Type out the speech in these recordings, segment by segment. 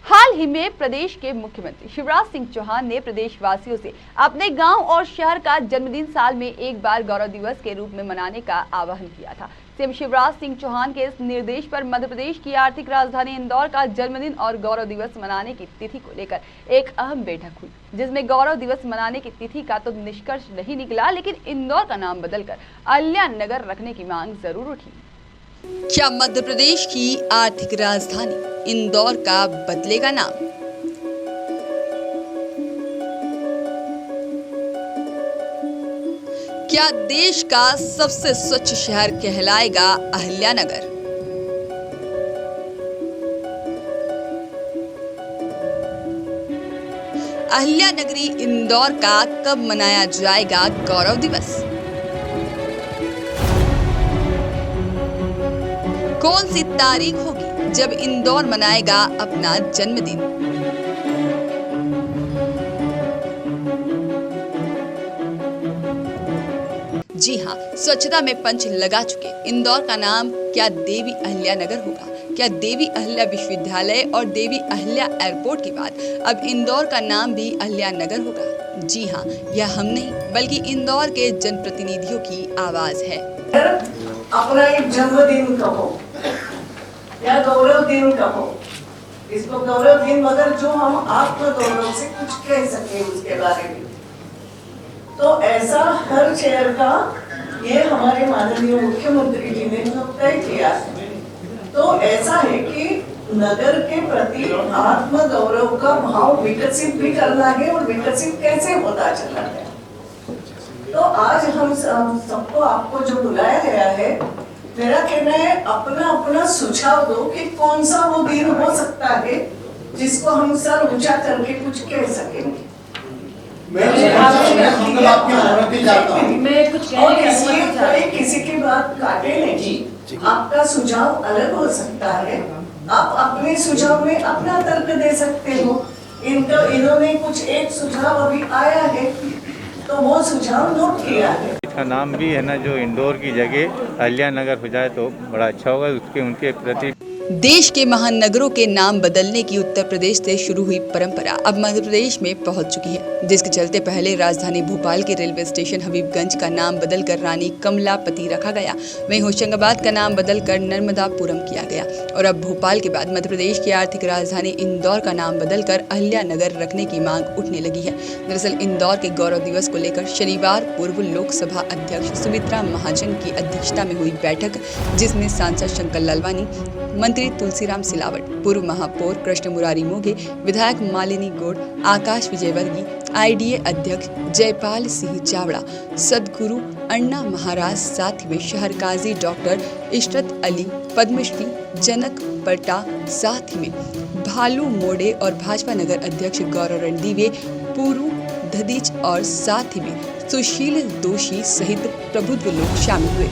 हाल ही में प्रदेश के मुख्यमंत्री शिवराज सिंह चौहान ने प्रदेशवासियों से अपने गांव और शहर का जन्मदिन साल में एक बार गौरव दिवस के रूप में मनाने का आह्वान किया था। सीएम शिवराज सिंह चौहान के इस निर्देश पर मध्य प्रदेश की आर्थिक राजधानी इंदौर का जन्मदिन और गौरव दिवस मनाने की तिथि को लेकर एक अहम बैठक हुई, जिसमें गौरव दिवस मनाने की तिथि का तो निष्कर्ष नहीं निकला, लेकिन इंदौर का नाम बदलकर अहिल्या नगर रखने की मांग जरूर उठी। क्या मध्य प्रदेश की आर्थिक राजधानी इंदौर का बदलेगा नाम? क्या देश का सबसे स्वच्छ शहर कहलाएगा अहिल्या नगर? अहिल्या नगरी इंदौर का कब मनाया जाएगा गौरव दिवस? कौन सी तारीख होगी जब इंदौर मनाएगा अपना जन्मदिन? जी हां, स्वच्छता में पंच लगा चुके इंदौर का नाम क्या देवी अहिल्या नगर होगा? क्या देवी अहिल्या विश्वविद्यालय और देवी अहिल्या एयरपोर्ट के बाद अब इंदौर का नाम भी अहिल्या नगर होगा? जी हां, यह हम नहीं बल्कि इंदौर के जनप्रतिनिधियों की आवाज है। अपना एक जन्मदिन कहो या गौरव दिन कहो, इसको गौरव दिन, मगर जो हम आत्म गौरव से कुछ कह सके उसके बारे में, तो ऐसा हर शहर का ये हमारे माननीय मुख्यमंत्री जी ने तय किया है। तो ऐसा है कि नगर के प्रति आत्म गौरव का भाव विकसित भी करना है, और विकसित कैसे होता चला है। तो आज हम सबको आपको जो बुलाया गया है, मेरा कहना है अपना अपना सुझाव दो कि कौन सा वो दिन हो सकता है जिसको हम सर ऊंचा करके कुछ कह सकेंगे। कोई किसी की बात काटे नहीं, आपका सुझाव अलग हो सकता है, आप अपने सुझाव में अपना तर्क दे सकते हो। इन्होंने कुछ एक सुझाव अभी आया है, तो वो सुझाव नोट किया है। इसका नाम भी है ना, जो इंदौर की जगह अहिल्या नगर हो जाए तो बड़ा अच्छा होगा। उसके उनके प्रति देश के महानगरों के नाम बदलने की उत्तर प्रदेश से शुरू हुई परंपरा अब मध्य प्रदेश में पहुंच चुकी है, जिसके चलते पहले राजधानी भोपाल के रेलवे स्टेशन हबीबगंज का नाम बदलकर रानी कमलापति रखा गया। वहीं होशंगाबाद का नाम बदलकर नर्मदापुरम किया गया और अब भोपाल के बाद मध्य प्रदेश की आर्थिक राजधानी इंदौर का नाम बदलकर अहिल्या नगर रखने की मांग उठने लगी है। दरअसल इंदौर के गौरव दिवस को लेकर शनिवार पूर्व लोकसभा अध्यक्ष सुमित्रा महाजन की अध्यक्षता में हुई बैठक, जिसमें सांसद शंकर लालवानी, मंत्री तुलसीराम सिलावट, पूर्व महापौर कृष्ण मुरारी मोघे, विधायक मालिनी गौड़, आकाश विजयवर्गीय, IDA अध्यक्ष जयपाल सिंह चावड़ा, सदगुरु अन्ना महाराज, साथ में शहर काजी डॉक्टर इशरत अली, पद्मश्री जनक पट्टा, साथ में भालू मोड़े और भाजपा नगर अध्यक्ष गौरव रणदीवे, पूरू धदीच और साथ में सुशील दोषी सहित प्रबुद्ध लोग शामिल हुए।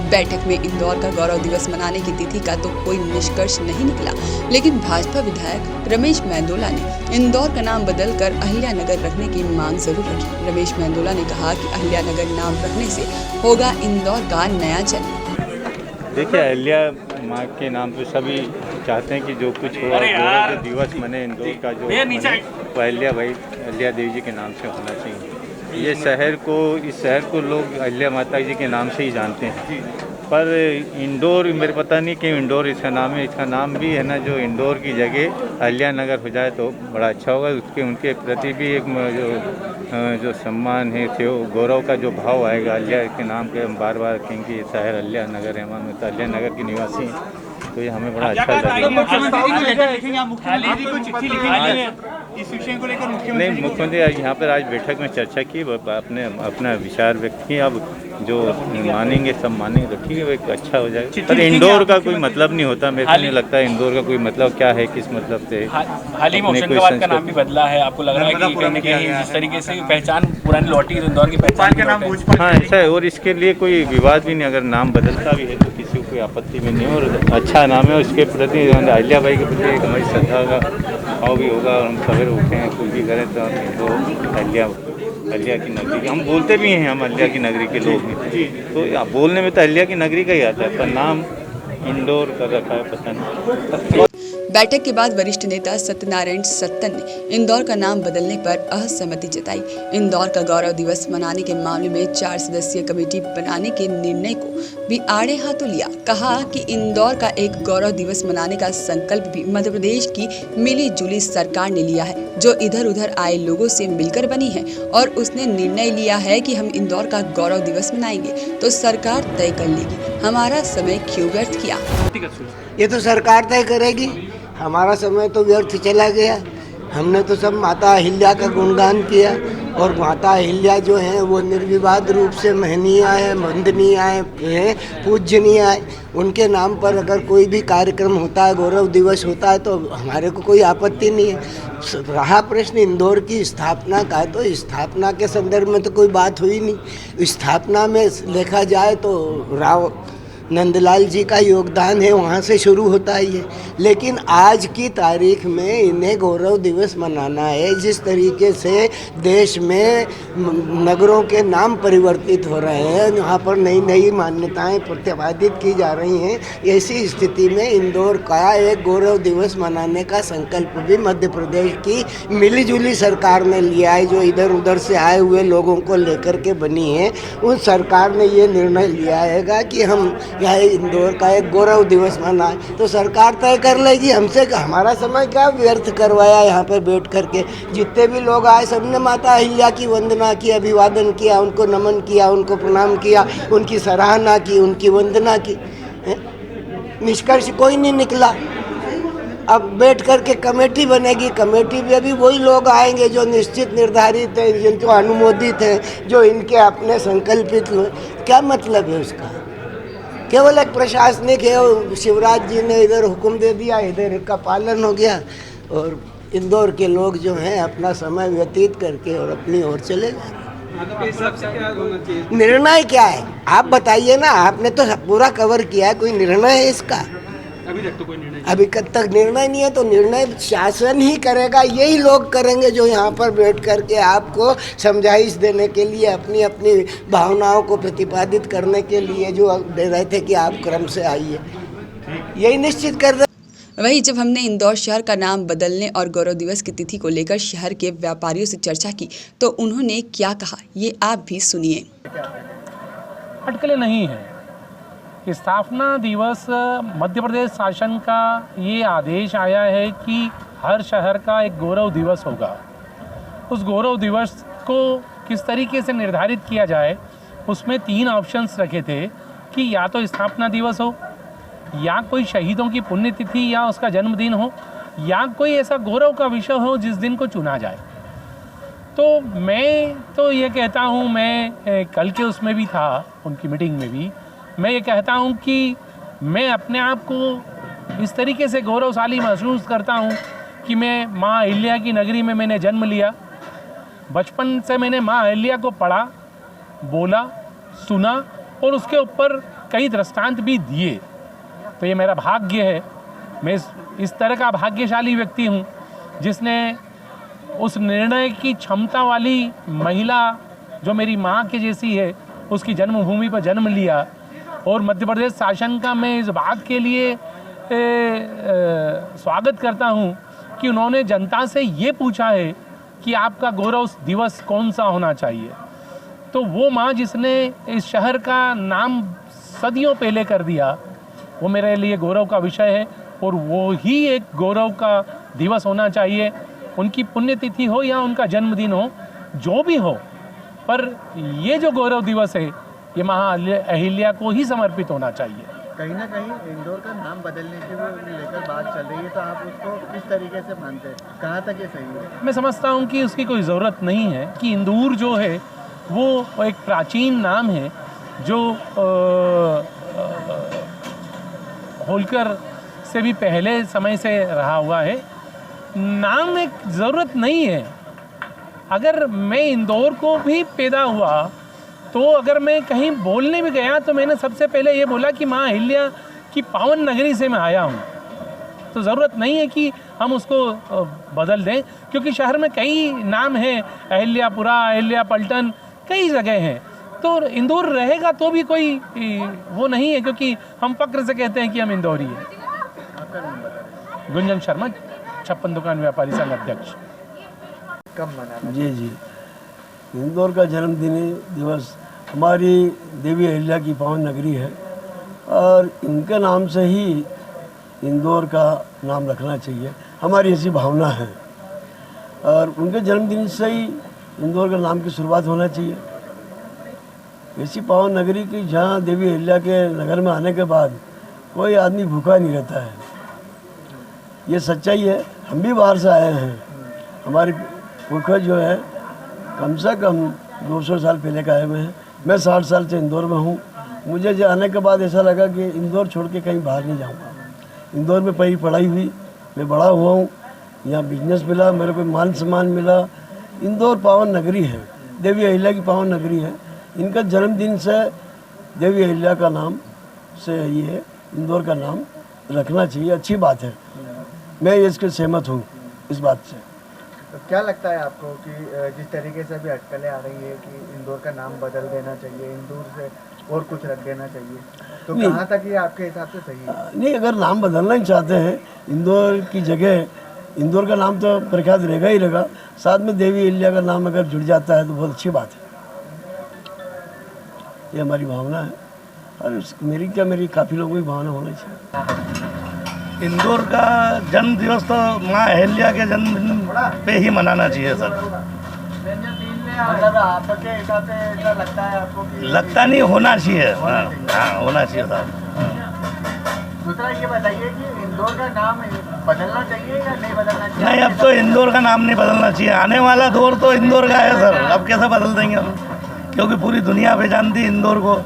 बैठक में इंदौर का गौरव दिवस मनाने की तिथि का तो कोई निष्कर्ष नहीं निकला, लेकिन भाजपा विधायक रमेश मेंदोला ने इंदौर का नाम बदलकर अहिल्या नगर रखने की मांग जरूर रखी। रमेश मेंदोला ने कहा कि अहिल्या नगर नाम रखने से होगा इंदौर का नया जन्म। देखिए, अहिल्या माँ के नाम पे सभी चाहते हैं कि जो कुछ हो गौरव दिवस मने इंदौर का, जो वो अहिल्या देवी जी के नाम से होना चाहिए। ये शहर को लोग अहिल्या माता जी के नाम से ही जानते हैं, पर इंदौर मेरे पता नहीं कि इंदौर इसका नाम है। इसका नाम भी है ना, जो इंदौर की जगह अहिल्या नगर हो जाए तो बड़ा अच्छा होगा। उसके उनके प्रति भी एक जो सम्मान है, तो गौरव का जो भाव आएगा। अहिल्या के नाम के हम बार बार कहेंगे ये शहर अहिल्या नगर है, हम तो अहिल्या नगर के निवासी हैं, तो ये हमें बड़ा अच्छा लगेगा। नहीं, मुख्यमंत्री यहाँ पर आज बैठक में चर्चा की, अपने अपना विचार व्यक्त किए। अब जो मानेंगे सब मानेंगे, तो ठीक है, वो एक अच्छा हो जाएगा। पर इंदौर का कोई मतलब नहीं होता, मेरे को नहीं लगता है इंदौर का कोई मतलब क्या है, किस मतलब से। हाल ही में होशंगाबाद का नाम भी बदला है, आपको लग रहा है कि कहीं न कहीं जिस तरीके से पहचान पुरानी लौटी है इंदौर की पहचान के नाम? हाँ, ऐसा है, और इसके लिए कोई विवाद भी नहीं। अगर नाम बदलता भी है तो किसी को कोई आपत्ति भी नहीं, और अच्छा नाम है। उसके प्रति अहिल्या बाई के प्रति एक हमारी श्रद्धा का भाव भी होगा, और हम सवेरे उठे हैं कुछ भी करें तो अहिल्या की नगरी, हम बोलते भी हैं, हम अहिल्या की नगरी के लोग हैं, तो बोलने में तो अहिल्या की नगरी का ही आता है, पर नाम इंदौर कर रखा है, पता नहीं। बैठक के बाद वरिष्ठ नेता सत्यनारायण सत्तन ने इंदौर का नाम बदलने पर असहमति जताई। इंदौर का गौरव दिवस मनाने के मामले में 4 सदस्यीय कमेटी बनाने के निर्णय को भी आड़े हाथों लिया। कहा कि इंदौर का एक गौरव दिवस मनाने का संकल्प भी मध्य प्रदेश की मिली जुली सरकार ने लिया है, जो इधर उधर आए लोगों से मिलकर बनी है, और उसने निर्णय लिया है कि हम इंदौर का गौरव दिवस मनाएंगे तो सरकार तय कर लेगी। हमारा समय क्यों व्यर्थ किया? ये तो सरकार तय करेगी। हमारा समय तो व्यर्थ चला गया। हमने तो सब माता अहिल्या का गुणगान किया, और माता अहिल्या जो हैं वो निर्विवाद रूप से महनीय है, वंदनीय है, पूजनीय है। उनके नाम पर अगर कोई भी कार्यक्रम होता है, गौरव दिवस होता है, तो हमारे को कोई आपत्ति नहीं है। रहा प्रश्न इंदौर की स्थापना का, तो स्थापना के संदर्भ में तो कोई बात हुई नहीं। स्थापना में देखा जाए तो राव नंदलाल जी का योगदान है, वहाँ से शुरू होता है ये। लेकिन आज की तारीख में इन्हें गौरव दिवस मनाना है। जिस तरीके से देश में नगरों के नाम परिवर्तित हो रहे हैं, यहाँ पर नई नई मान्यताएं प्रतिपादित की जा रही हैं, ऐसी स्थिति में इंदौर का एक गौरव दिवस मनाने का संकल्प भी मध्य प्रदेश की मिलीजुली सरकार ने लिया है, जो इधर उधर से आए हुए लोगों को लेकर के बनी है। उन सरकार ने ये निर्णय लिया है कि हम यहाँ इंदौर का एक गौरव दिवस मनाए, तो सरकार तय कर लेगी। हमसे हमारा समय क्या व्यर्थ करवाया यहाँ पर बैठ करके। जितने भी लोग आए सबने माता अहिल्या की वंदना की, अभिवादन किया, उनको नमन किया, उनको प्रणाम किया, उनकी सराहना की, उनकी वंदना की। निष्कर्ष कोई नहीं निकला। अब बैठ करके कमेटी बनेगी। कमेटी में भी वही लोग आएंगे जो निश्चित निर्धारित हैं, जिनको अनुमोदित हैं, जो इनके अपने संकल्पित। क्या मतलब है उसका? केवल एक प्रशासनिक है। शिवराज जी ने इधर हुक्म दे दिया, इधर का पालन हो गया, और इंदौर के लोग जो हैं अपना समय व्यतीत करके और अपनी ओर चले गए। निर्णय क्या है आप बताइए ना। आपने तो पूरा कवर किया है, कोई निर्णय है इसका? अभी तक निर्णय नहीं है, तो निर्णय शासन ही करेगा। यही लोग करेंगे जो यहाँ पर बैठ करके आपको समझाइश देने के लिए, अपनी अपनी भावनाओं को प्रतिपादित करने के लिए जो दे रहे थे कि आप क्रम से आइए, यही निश्चित कर दे। वहीं जब हमने इंदौर शहर का नाम बदलने और गौरव दिवस की तिथि को लेकर शहर के व्यापारियों से चर्चा की, तो उन्होंने क्या कहा, ये आप भी सुनिए। अटकलें नहीं है। स्थापना दिवस मध्य प्रदेश शासन का ये आदेश आया है कि हर शहर का एक गौरव दिवस होगा। उस गौरव दिवस को किस तरीके से निर्धारित किया जाए, उसमें 3 ऑप्शंस रखे थे कि या तो स्थापना दिवस हो, या कोई शहीदों की पुण्यतिथि या उसका जन्मदिन हो, या कोई ऐसा गौरव का विषय हो जिस दिन को चुना जाए। तो मैं तो ये कहता हूँ, मैं कल के उसमें भी था, उनकी मीटिंग में भी, मैं ये कहता हूँ कि मैं अपने आप को इस तरीके से गौरवशाली महसूस करता हूँ कि मैं माँ अहिल्या की नगरी में मैंने जन्म लिया। बचपन से मैंने माँ अहिल्या को पढ़ा, बोला, सुना, और उसके ऊपर कई दृष्टांत भी दिए। तो ये मेरा भाग्य है। मैं इस तरह का भाग्यशाली व्यक्ति हूँ जिसने उस निर्णय की क्षमता वाली महिला जो मेरी माँ के जैसी है, उसकी जन्मभूमि पर जन्म लिया। और मध्य प्रदेश शासन का मैं इस बात के लिए स्वागत करता हूँ कि उन्होंने जनता से ये पूछा है कि आपका गौरव दिवस कौन सा होना चाहिए। तो वो माँ जिसने इस शहर का नाम सदियों पहले कर दिया, वो मेरे लिए गौरव का विषय है, और वो ही एक गौरव का दिवस होना चाहिए। उनकी पुण्यतिथि हो या उनका जन्मदिन हो, जो भी हो, पर ये जो गौरव दिवस है ये महा अहिल्या को ही समर्पित होना चाहिए। कहीं ना कहीं इंदौर का नाम बदलने के लेकर बात चल रही है, तो आप उसको किस तरीके से मानते हैं? कहाँ तक ये सही है? मैं समझता हूँ कि उसकी कोई ज़रूरत नहीं है कि इंदौर जो है वो एक प्राचीन नाम है जो होलकर से भी पहले समय से रहा हुआ है। नाम एक ज़रूरत नहीं है। अगर मैं इंदौर को भी पैदा हुआ तो अगर मैं कहीं बोलने भी गया तो मैंने सबसे पहले ये बोला कि माँ अहिल्या की पावन नगरी से मैं आया हूँ। तो ज़रूरत नहीं है कि हम उसको बदल दें, क्योंकि शहर में कई नाम हैं, अहिल्यापुरा, अहिल्या पलटन, कई जगह हैं। तो इंदौर रहेगा तो भी कोई वो नहीं है, क्योंकि हम फक्र से कहते हैं कि हम इंदौरी हैं। गुंजन शर्मा, 56 दुकान व्यापारी संघ अध्यक्ष। कब मनाना? जी, इंदौर का जन्मदिन दिवस हमारी देवी अहिल्या की पावन नगरी है और इनके नाम से ही इंदौर का नाम रखना चाहिए, हमारी ऐसी भावना है। और उनके जन्मदिन से ही इंदौर का नाम की शुरुआत होना चाहिए। ऐसी पावन नगरी की जहाँ देवी अहिल्या के नगर में आने के बाद कोई आदमी भूखा नहीं रहता है, ये सच्चाई है। हम भी बाहर से आए हैं, हमारे पुरखा जो है कम से कम 200 साल पहले का आए हुए हैं। मैं 60 साल से इंदौर में हूँ। मुझे जो आने के बाद ऐसा लगा कि इंदौर छोड़ के कहीं बाहर नहीं जाऊँगा। इंदौर में पहली पढ़ाई हुई, मैं बड़ा हुआ हूँ, यहाँ बिजनेस मिला, मेरे को मान सम्मान मिला। इंदौर पावन नगरी है, देवी अहिल्या की पावन नगरी है। इनका जन्मदिन से देवी अहिल्या का नाम से ये इंदौर का नाम रखना चाहिए, अच्छी बात है। मैं इसके सहमत हूँ इस बात से। तो क्या लगता है आपको कि जिस तरीके से अभी अटकलें आ रही है कि इंदौर का नाम बदल देना चाहिए, इंदौर से और कुछ रख देना चाहिए, तो कहाँ तक ये आपके हिसाब से सही है? नहीं, अगर नाम बदलना ही चाहते हैं, इंदौर की जगह इंदौर का नाम तो प्रख्यात रहेगा ही रहेगा, साथ में देवी अहिल्या का नाम अगर जुड़ जाता है तो बहुत अच्छी बात है। ये हमारी भावना है और मेरी काफ़ी लोगों की भावना होनी चाहिए। इंदौर का जन्म दिवस तो माँ अहिल्या के जन्मदिन पे ही मनाना चाहिए सर। मतलब आपके हिसाब से ऐसा लगता है आपको कि लगता नहीं, होना चाहिए। हाँ, होना चाहिए साहब। दूसरा ये बताइए कि इंदौर का नाम बदलना चाहिए या नहीं बदलना चाहिए? नहीं, अब तो इंदौर का नाम नहीं बदलना चाहिए। आने वाला दौर तो इंदौर का है सर, अब कैसे बदल देंगे हम? क्योंकि पूरी दुनिया पहचानती है इंदौर को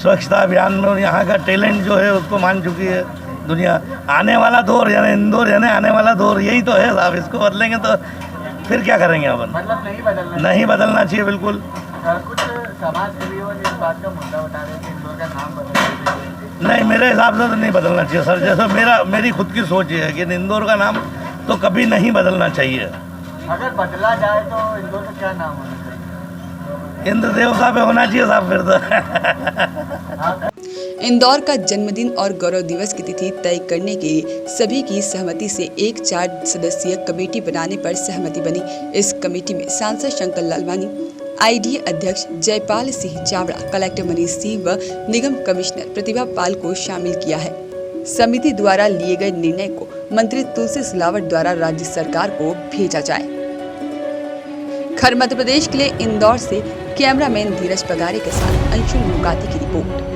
स्वच्छता अभियान में, और यहाँ का टैलेंट जो है उसको मान चुकी है दुनिया। आने वाला दौर यानी इंदौर यानी आने वाला दौर, यही तो है साहब। इसको बदलेंगे तो फिर क्या करेंगे अपन? मतलब नहीं बदलना चाहिए बिल्कुल। कुछ समाज सेवी इस बात का मुद्दा उठा रहे हैं कि इंदौर का नाम बदलना चाहिए। नहीं, मेरे हिसाब से तो नहीं बदलना चाहिए सर। जैसा मेरी खुद की सोच है कि इंदौर का नाम तो कभी नहीं बदलना चाहिए। अगर बदला जाए तो इंदौर का क्या नाम होना चाहिए? इंद्र देवता पे होना चाहिए साहब फिर तो। इंदौर का जन्मदिन और गौरव दिवस की तिथि तय करने के सभी की सहमति से एक 4 सदस्यीय कमेटी बनाने पर सहमति बनी। इस कमेटी में सांसद शंकर लालवानी, आईडीए अध्यक्ष जयपाल सिंह चावड़ा, कलेक्टर मनीष सिंह व निगम कमिश्नर प्रतिभा पाल को शामिल किया है। समिति द्वारा लिए गए निर्णय को मंत्री तुलसी सिलावट द्वारा राज्य सरकार को भेजा जाए। खैर मध्य प्रदेश के लिए इंदौर से कैमरामैन धीरज पगारे के साथ अंशुल मुकाती की रिपोर्ट।